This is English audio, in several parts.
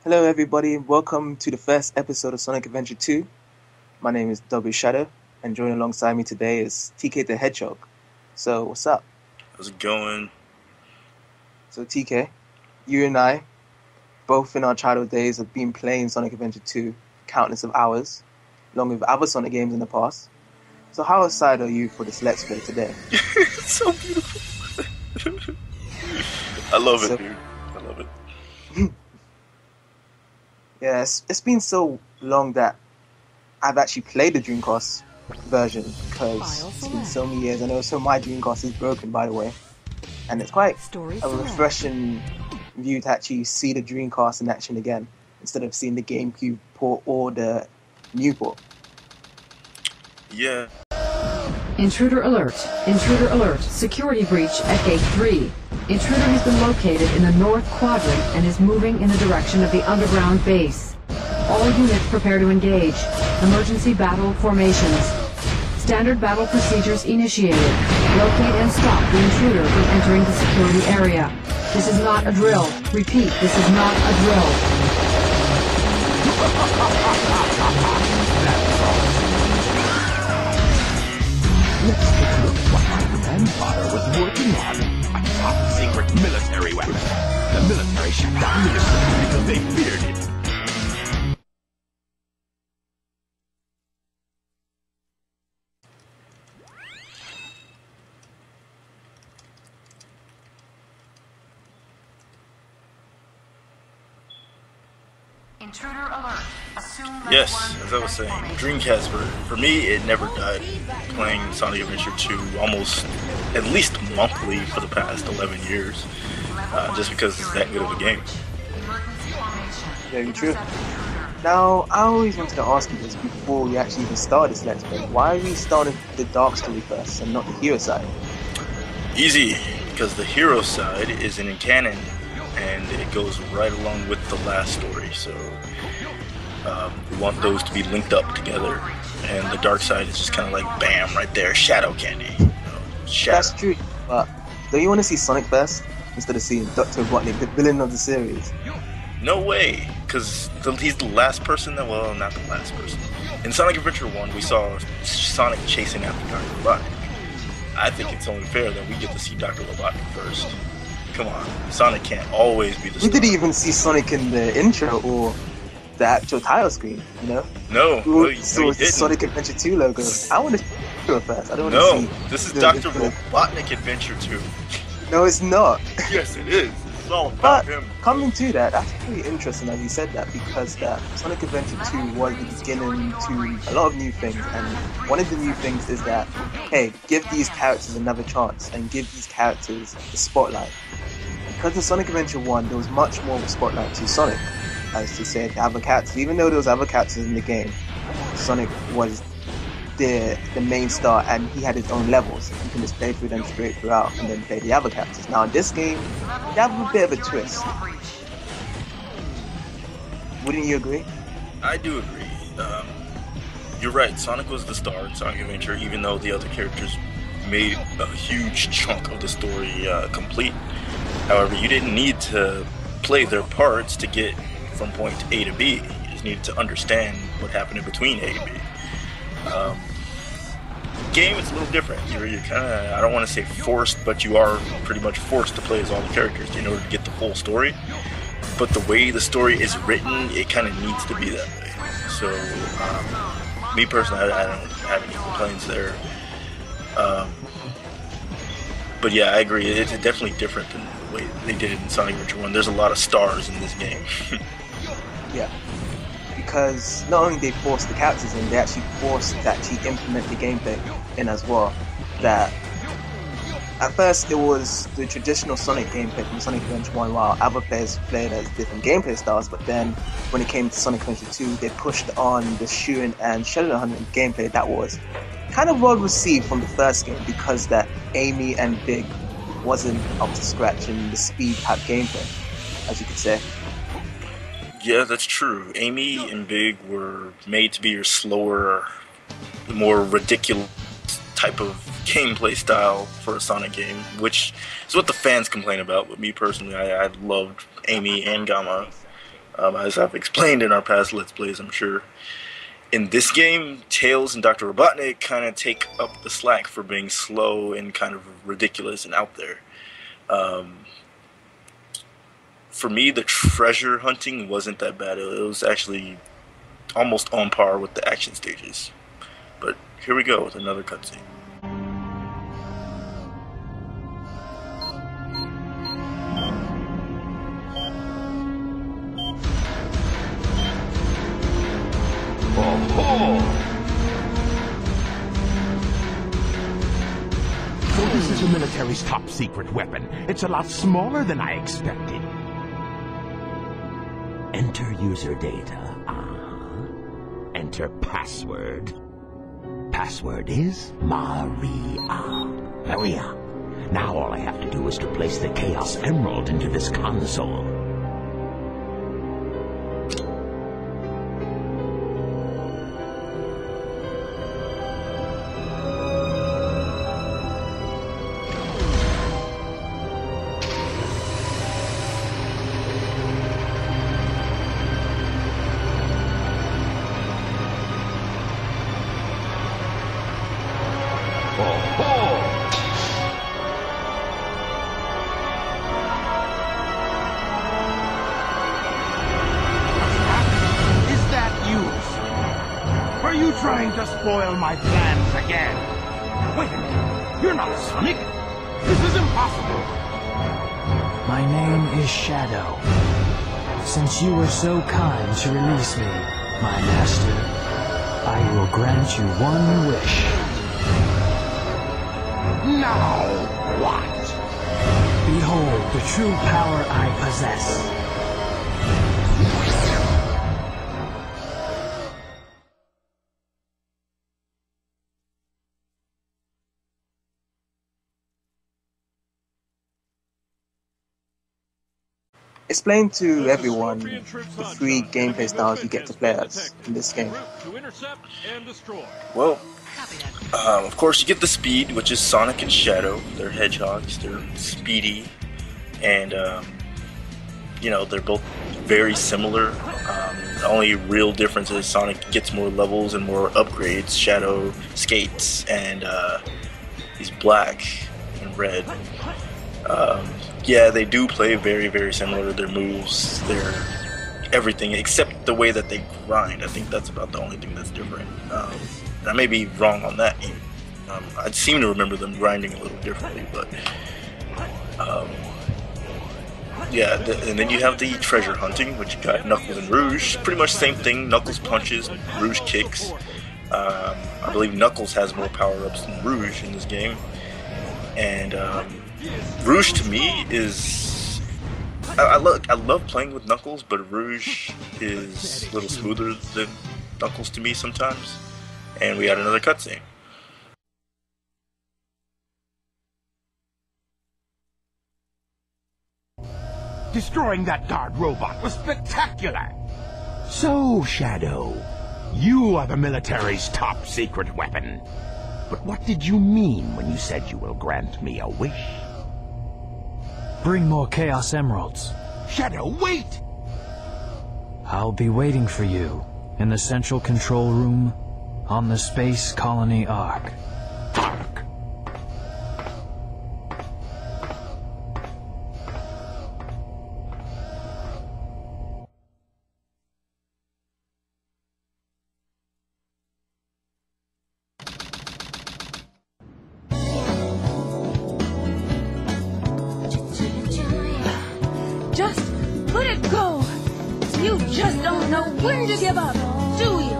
Hello everybody, welcome to the first episode of Sonic Adventure 2. My name is DaBlueShadow, and joining alongside me today is TK the Hedgehog. So, what's up? How's it going? So TK, you and I, both in our childhood days, have been playing Sonic Adventure 2 countless of hours, along with other Sonic games in the past. So how excited are you for this Let's Play today? It's so beautiful. I love it, dude. I love it. Yeah, it's been so long that I've actually played the Dreamcast version because it's been so many years. I know my Dreamcast is broken, by the way, and it's quite a refreshing view to actually see the Dreamcast in action again instead of seeing the GameCube port or the new port. Yeah. Intruder alert. Intruder alert. Security breach at Gate 3. Intruder has been located in the north quadrant and is moving in the direction of the underground base. All units prepare to engage. Emergency battle formations. Standard battle procedures initiated. Locate and stop the intruder from entering the security area. This is not a drill. Repeat, this is not a drill. Let's take a look at what my grandfather was working on. A top-secret military weapon. The military shut down the industry because they feared it. Intruder alert. Yes, as I was saying, Dreamcast, for me, it never died. Playing Sonic Adventure 2 almost at least monthly for the past 11 years, just because it's that good of a game. Very true. Now, I always wanted to ask you this before we actually even started this Let's Play. Why we started the dark story first and not the hero side? Easy, because the hero side is in canon, and it goes right along with the last story, so we want those to be linked up together, and the dark side is just kind of like bam right there, shadow candy. Shadow. That's true, but don't you want to see Sonic first instead of seeing Dr. Robotnik, the villain of the series? No way, because he's the last person that, well, not the last person. In Sonic Adventure 1, we saw Sonic chasing after Dr. Robotnik. I think it's only fair that we get to see Dr. Robotnik first. Come on, Sonic can't always be the star. We didn't even see Sonic in the intro or the actual title screen, you know? No, we saw the Sonic Adventure 2 logo. I want to see it first. I don't want to see. No, this is Dr. Robotnik Adventure 2. No, it's not. Yes, it is. It's all about him. Coming to that, that's pretty interesting that you said that, because that Sonic Adventure 2 was the beginning to a lot of new things, and one of the new things is that, hey, give these characters another chance and give these characters the spotlight. Because in Sonic Adventure 1, there was much more of a spotlight to Sonic, as to say, the other characters. Even though there was other characters in the game, Sonic was the main star, and he had his own levels. You can just play through them straight throughout, and then play the other characters. Now in this game, they have a bit of a twist. Wouldn't you agree? I do agree. You're right, Sonic was the star in Sonic Adventure, even though the other characters made a huge chunk of the story complete. However, you didn't need to play their parts to get from point A to B. You just needed to understand what happened in between A and B. Game is a little different. You're kind of, I don't want to say forced, but you are pretty much forced to play as all the characters in order to get the full story. But the way the story is written, it kind of needs to be that way. So, me personally, I don't have any complaints there. But yeah, I agree. It's definitely different than the way they did it in Sonic Adventure 1. There's a lot of stars in this game. Yeah. Because not only they forced the characters in, they actually forced to actually implement the gameplay in as well. That at first it was the traditional Sonic gameplay from Sonic Adventure 1, while other players played as different gameplay styles, but then when it came to Sonic Adventure 2, they pushed on the shooting and shuttle hunting gameplay that was kind of well received from the first game, because that Amy and Big wasn't up to scratch in the speed type gameplay, as you could say. Yeah, that's true. Amy and Big were made to be your slower, more ridiculous type of gameplay style for a Sonic game, which is what the fans complain about. But me personally, I loved Amy and Gamma. As I've explained in our past Let's Plays, I'm sure. In this game, Tails and Dr. Robotnik kind of take up the slack for being slow and kind of ridiculous and out there. For me, the treasure hunting wasn't that bad. It was actually almost on par with the action stages. But here we go with another cutscene. So this is the military's top secret weapon. It's a lot smaller than I expected. Enter user data. Enter password. Password is Maria. Maria. Now all I have to do is to place the Chaos Emerald into this console. Trying to spoil my plans again. Wait a minute. You're not Sonic. This is impossible. My name is Shadow. Since you were so kind to release me, my master, I will grant you one wish. Now, what? Behold the true power I possess. Explain to everyone the 3 gameplay styles you get to play as in this game. Well, of course you get the speed, which is Sonic and Shadow. They're hedgehogs, they're speedy, and you know, they're both very similar. The only real difference is Sonic gets more levels and more upgrades. Shadow skates, and he's black and red. Yeah, they do play very, very similar. Their moves, their everything, except the way that they grind. I think that's about the only thing that's different. I may be wrong on that. I seem to remember them grinding a little differently, but yeah. And then you have the treasure hunting, which you got Knuckles and Rouge. Pretty much same thing. Knuckles punches, Rouge kicks. I believe Knuckles has more power-ups than Rouge in this game, and Rouge to me is I love playing with Knuckles, but Rouge is a little smoother than Knuckles to me sometimes. And we had another cutscene. Destroying that guard robot was spectacular. So, Shadow, you are the military's top secret weapon. But what did you mean when you said you will grant me a wish? Bring more Chaos Emeralds. Shadow, wait! I'll be waiting for you in the central control room on the Space Colony Ark. Ark. Just let it go. You just don't know when to give up, do you?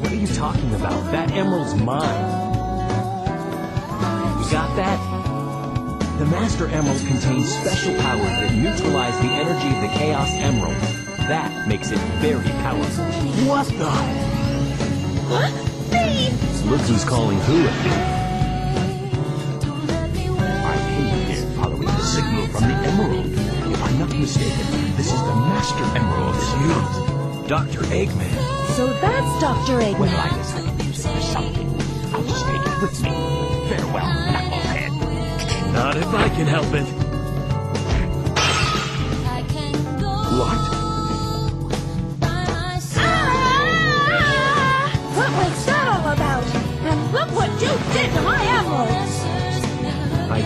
What are you talking about? That emerald's mine. You got that? The Master Emerald contains special powers that neutralize the energy of the Chaos Emerald. That makes it very powerful. What the? What? Babe! Look who's calling who at me. I came here following the signal from the Emerald. If I'm not mistaken, this is the Master Emerald, isn't it? Dr. Eggman. So that's Dr. Eggman. Well, I guess I can use it for something. I'll just take it with me. Farewell, Knucklehead. Not if I can help it. What?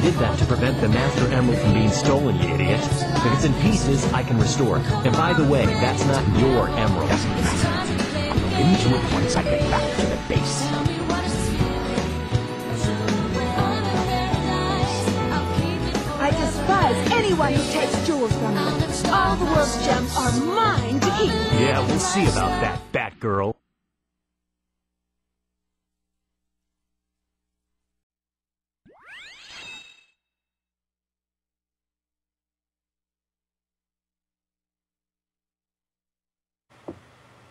did that to prevent the Master Emerald from being stolen, you idiot. If it's in pieces, I can restore it. And by the way, that's not your emerald. Doesn't matter. I'll into it once I get back to the base. I despise anyone who takes jewels from me. All the world's gems are mine to keep. Yeah, we'll see about that, Batgirl.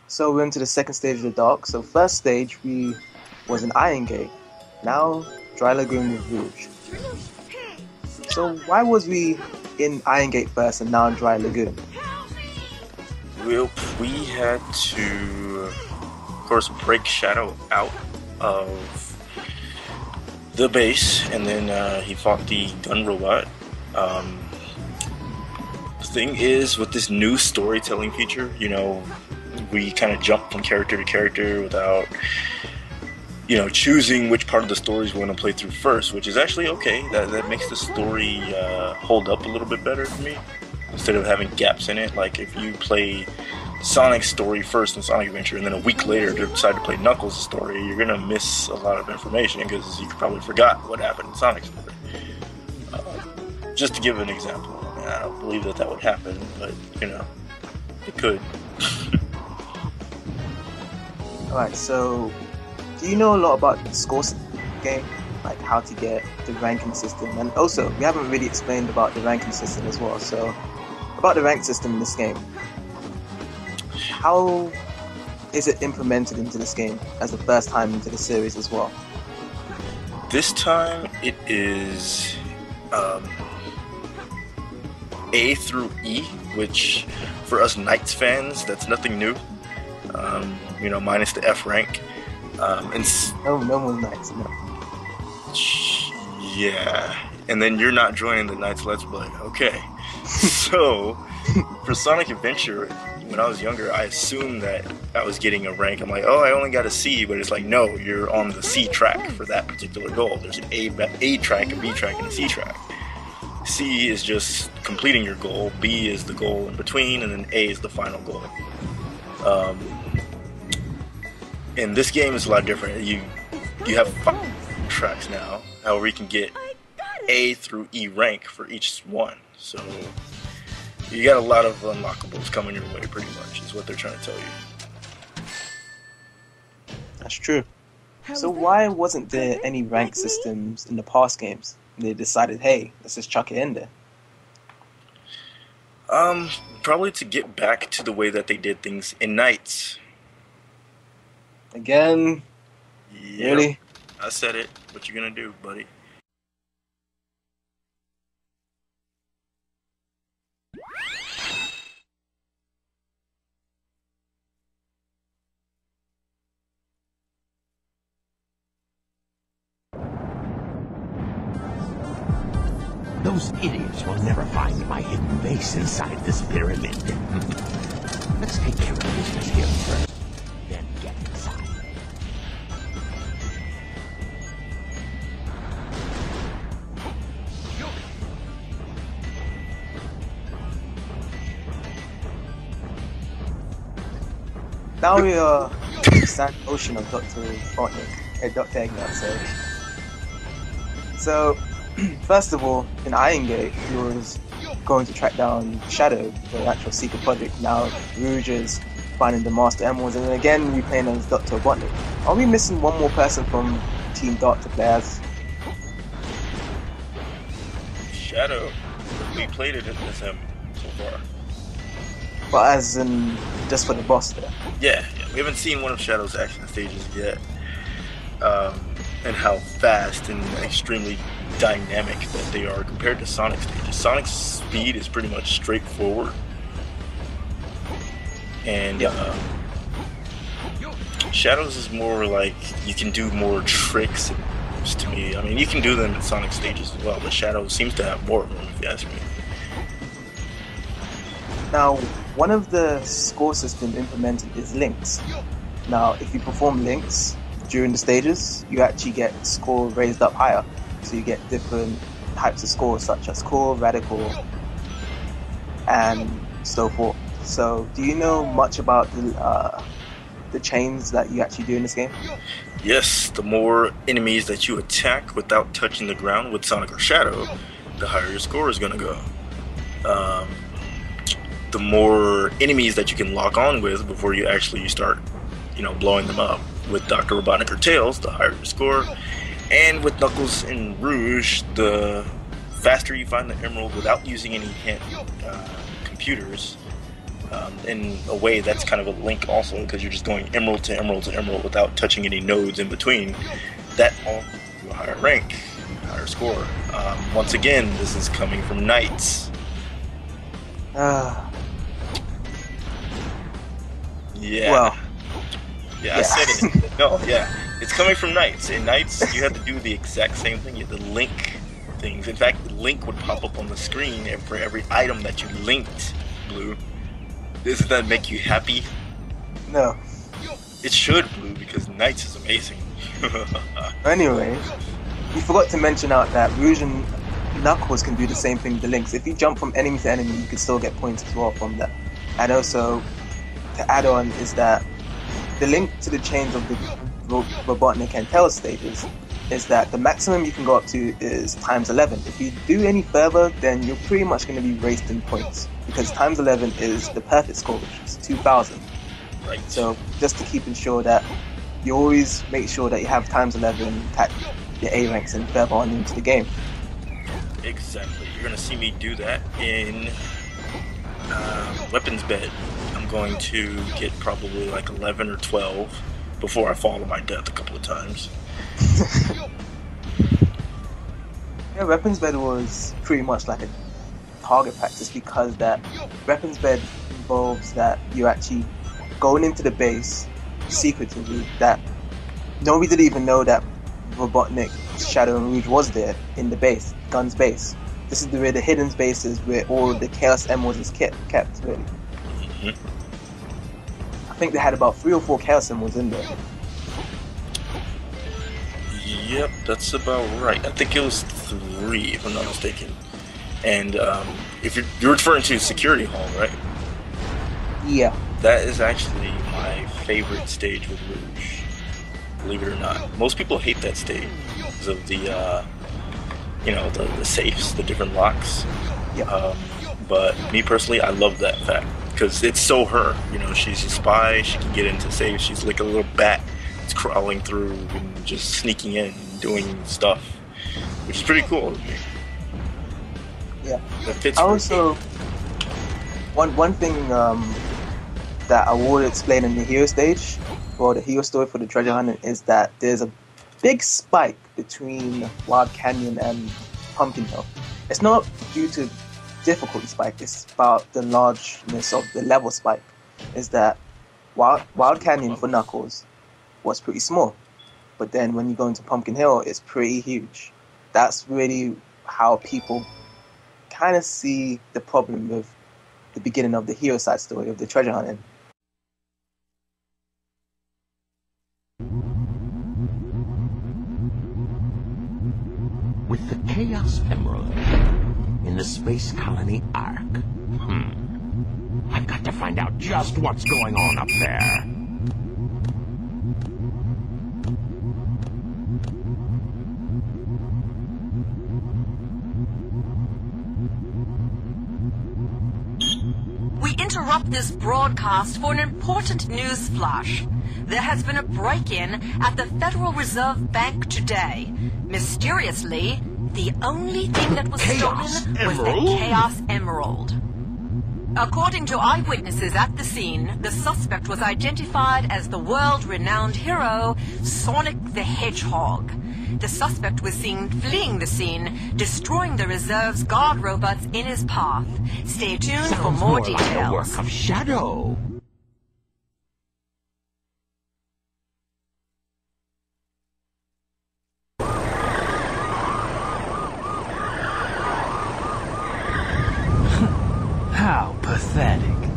So we're into the second stage of the Dark. So first stage was in Iron Gate. Now Dry Lagoon with Rouge. So why was we in Iron Gate first and now in Dry Lagoon? Well, we had to, of course, break Shadow out of the base, and then he fought the gun robot. The thing is, with this new storytelling feature, we kind of jump from character to character without, choosing which part of the stories we want to play through first, which is actually okay. That makes the story hold up a little bit better for me, instead of having gaps in it. Like, if you play Sonic's story first in Sonic Adventure, and then a week later decide to play Knuckles' story, you're going to miss a lot of information, because you probably forgot what happened in Sonic's story. Just to give an example. I don't believe that would happen, but, it could. Alright, so do you know a lot about the score system of the game? Like how to get the ranking system? And also, we haven't really explained about the ranking system as well. So, about the rank system in this game. How is it implemented into this game as the first time into the series as well? This time it is A through E, which for us Knights fans, that's nothing new. Minus the F rank. No more Knights, no. Yeah, and then you're not joining the Knights Let's Play. Okay. So, for Sonic Adventure, when I was younger, I assumed that I was getting a rank. I'm like, oh, I only got a C, but it's like, no, you're on the C track for that particular goal. There's an A track, a B track, and a C track. C is just completing your goal, B is the goal in between, and then A is the final goal. And this game is a lot different. You have 5 tracks now. However, you can get A through E rank for each one. So you got a lot of unlockables coming your way, pretty much, is what they're trying to tell you. That's true. So why wasn't there any rank systems in the past games? They decided, hey, let's just chuck it in there. Probably to get back to the way that they did things in Knights. Again? Yep. Really? I said it. What you gonna do, buddy? Those idiots will never find my hidden base inside this pyramid. Let's take care of business here first, then get inside. Now we are in the sand ocean of Dr. Robotnik, Dr. Eggnog, sorry. So, first of all, in Iron Gate, he was going to track down Shadow, the actual secret project. Now, Rouge is finding the Master Emeralds, and then again, we're playing as Dr. Robotnik. Are we missing one more person from Team Dark to play as? Shadow. We played it as him so far. But as in, just for the boss there? Yeah. We haven't seen one of Shadow's action stages yet. And how fast and extremely dynamic that they are compared to Sonic's stages. Sonic's speed is pretty much straightforward. And Shadow's is more like you can do more tricks to me. I mean, you can do them in Sonic stages as well, but Shadow seems to have more of them, if you ask me. Now, one of the score system implemented is links. Now, if you perform links during the stages, you actually get score raised up higher. So you get different types of scores, such as core, radical, and so forth. So, do you know much about the chains that you actually do in this game? Yes, the more enemies that you attack without touching the ground with Sonic or Shadow, the higher your score is going to go. The more enemies that you can lock on with before you actually start, blowing them up with Dr. Robotnik or Tails, the higher your score. And with Knuckles and Rouge, the faster you find the emerald without using any computers. In a way, that's kind of a link also, because you're just going emerald to emerald to emerald without touching any nodes in between. That all gives you a higher rank, higher score. Once again, this is coming from Knights. Yeah. Well. Yeah, I said it. No, yeah. It's coming from Knights. In Knights, you have to do the exact same thing. You have to link things. In fact, the link would pop up on the screen for every item that you linked, Blue. Doesn't that make you happy? No. It should, Blue, because Knights is amazing. Anyway, you forgot to mention out that Rouge and Knuckles can do the same thing with the links. If you jump from enemy to enemy, you can still get points as well from that. And also, to add on, is that the link to the chains of the Robotnik and Tails stages is that the maximum you can go up to is times 11. If you do any further, then you're pretty much going to be wasting points, because times 11 is the perfect score, which is 2,000. Right. So just to keep ensure that you always make sure that you have times 11 at your A ranks and further on into the game. Exactly. You're going to see me do that in Weapons Bed. I'm going to get probably like 11 or 12 before I fall to my death a couple of times. Yeah, Weapons Bed was pretty much like a target practice, because that Weapons Bed involves that you actually going into the base secretively, that nobody didn't even know that Robotnik, Shadow and Rouge was there in the base, Gun's base. This is where the hidden base is, where all the Chaos Emeralds is kept really. I think they had about 3 or 4 Chaos Emeralds in there. Yep, that's about right. I think it was 3, if I'm not mistaken. And if you're referring to Security Hall, right? Yeah. That is actually my favorite stage with Rouge, believe it or not. Most people hate that stage because of the, the safes, the different locks. Yeah. But me personally, I love that fact, because it's so her. She's a spy, she can get into safes, she's like a little bat that's crawling through and just sneaking in and doing stuff, which is pretty cool with me. Yeah. That fits also, one thing that I will explain in the hero stage, or the hero story for the treasure hunting, is that there's a big spike between Wild Canyon and Pumpkin Hill. It's not due to difficulty spike, it's about the largeness of the level spike. Is that Wild Canyon for Knuckles was pretty small, but then when you go into Pumpkin Hill, it's pretty huge. That's really how people kind of see the problem with the beginning of the hero side story of the treasure hunting. With the Chaos Emerald in the Space Colony Ark. I've got to find out just what's going on up there. We interrupt this broadcast for an important news flash. There has been a break-in at the Federal Reserve Bank today. Mysteriously, the only thing that was stolen was the Chaos Emerald. According to eyewitnesses at the scene, the suspect was identified as the world-renowned hero, Sonic the Hedgehog. The suspect was seen fleeing the scene, destroying the reserve's guard robots in his path. Stay tuned for more details. Like the work of Shadow. How pathetic.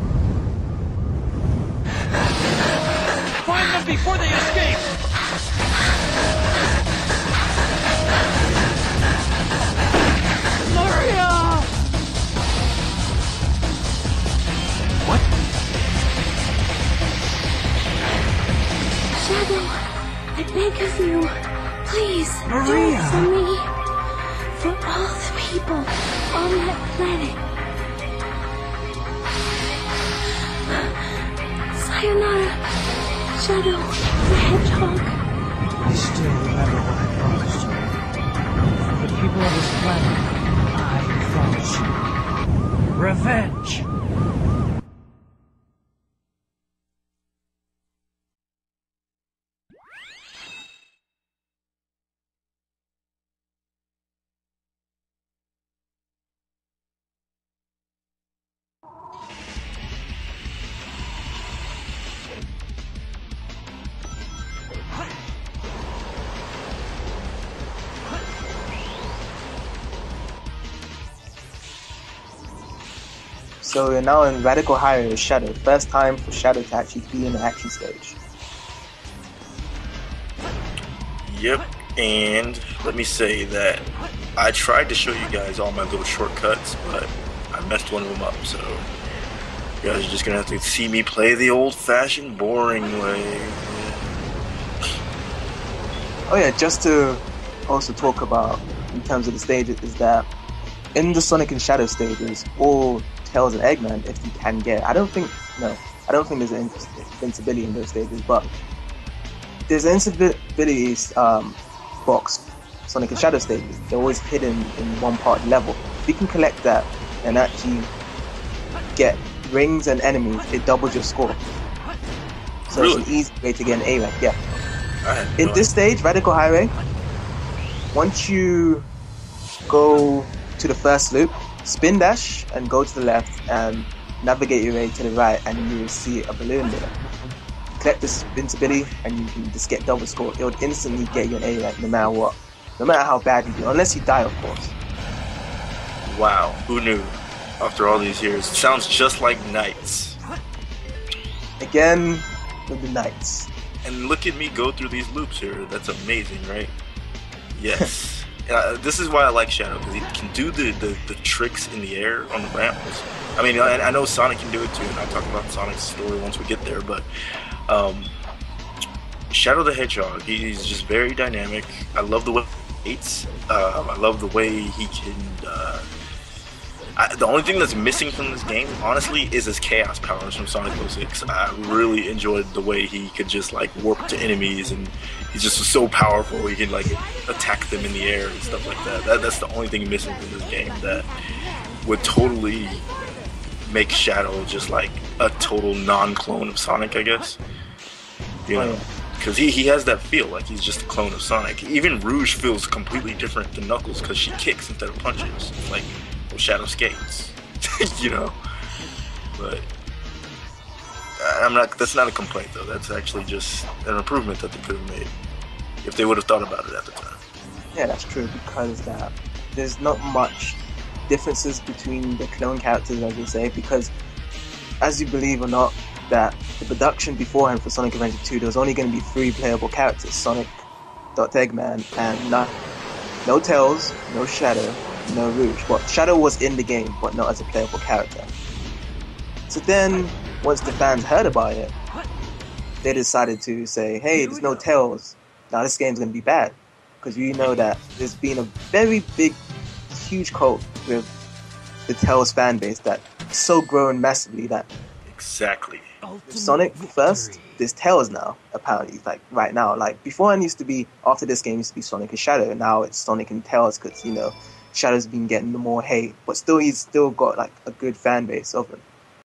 Find them before they escape! you, please, Maria. do it for me. For all the people on that planet. Sayonara, Shadow the Hedgehog. I still remember what I promised you. For the people of this planet, I promise you. Revenge! So we're now in Radical Higher as Shadow. First time for Shadow to actually be in the action stage. Yep, and let me say that I tried to show you guys all my little shortcuts, but I messed one of them up, so you guys are just gonna have to see me play the old-fashioned, boring way. Oh yeah, just to also talk about in terms of the stages is that in the Sonic and Shadow stages, all Tails and Eggman, if you can get, I don't think there's an invincibility in those stages, but there's an invincibility box, Sonic and Shadow stages. They're always hidden in one part of the level. If you can collect that and actually get rings and enemies, it doubles your score. So Really? It's an easy way to get an A rank, yeah. In this stage, Radical Highway, once you go to the first loop, spin dash and go to the left and navigate your way to the right, and you will see a balloon there. Collect this invincibility and you can just get double score. It would instantly get you an A rank no matter what. No matter how bad you do, unless you die, of course. Wow, who knew? After all these years, it sounds just like Knights. Again, with the Knights. And look at me go through these loops here. That's amazing, right? Yes. This is why I like Shadow, because he can do the tricks in the air on the ramps. I mean, I know Sonic can do it too, and I'll talk about Sonic's story once we get there, but Shadow the Hedgehog, he's just very dynamic. I love the way he hates. I love the way he can... the only thing that's missing from this game, honestly, is his chaos powers from Sonic 06. I really enjoyed the way he could just like warp to enemies, and he's just so powerful. He can like attack them in the air and stuff like that. That's the only thing missing from this game that would totally make Shadow just like a total non-clone of Sonic, I guess. You know, because he has that feel like he's just a clone of Sonic. Even Rouge feels completely different than Knuckles because she kicks instead of punches. It's like Shadow skates, you know. But that's not a complaint though. That's actually just an improvement that they could have made if they would have thought about it at the time. Yeah, that's true, because there's not much differences between the clone characters, as you say, because as you believe or not, that the production beforehand for Sonic Adventure 2, there was only going to be 3 playable characters: Sonic, Dr. Eggman, and no Tails, no Shadow, no Rouge. Well, Shadow was in the game, but not as a playable character. So then, once the fans heard about it, they decided to say, hey, there's no Tails. Now this game's going to be bad. Because you know that there's been a very big, huge cult with the Tails fan base that so grown massively that... Exactly. Sonic first, there's Tails now, apparently, like right now. Like before, it used to be, after this game, it used to be Sonic and Shadow, and now it's Sonic and Tails, because, you know, Shadow's been getting more hate, but still, he's still got like a good fan base of him.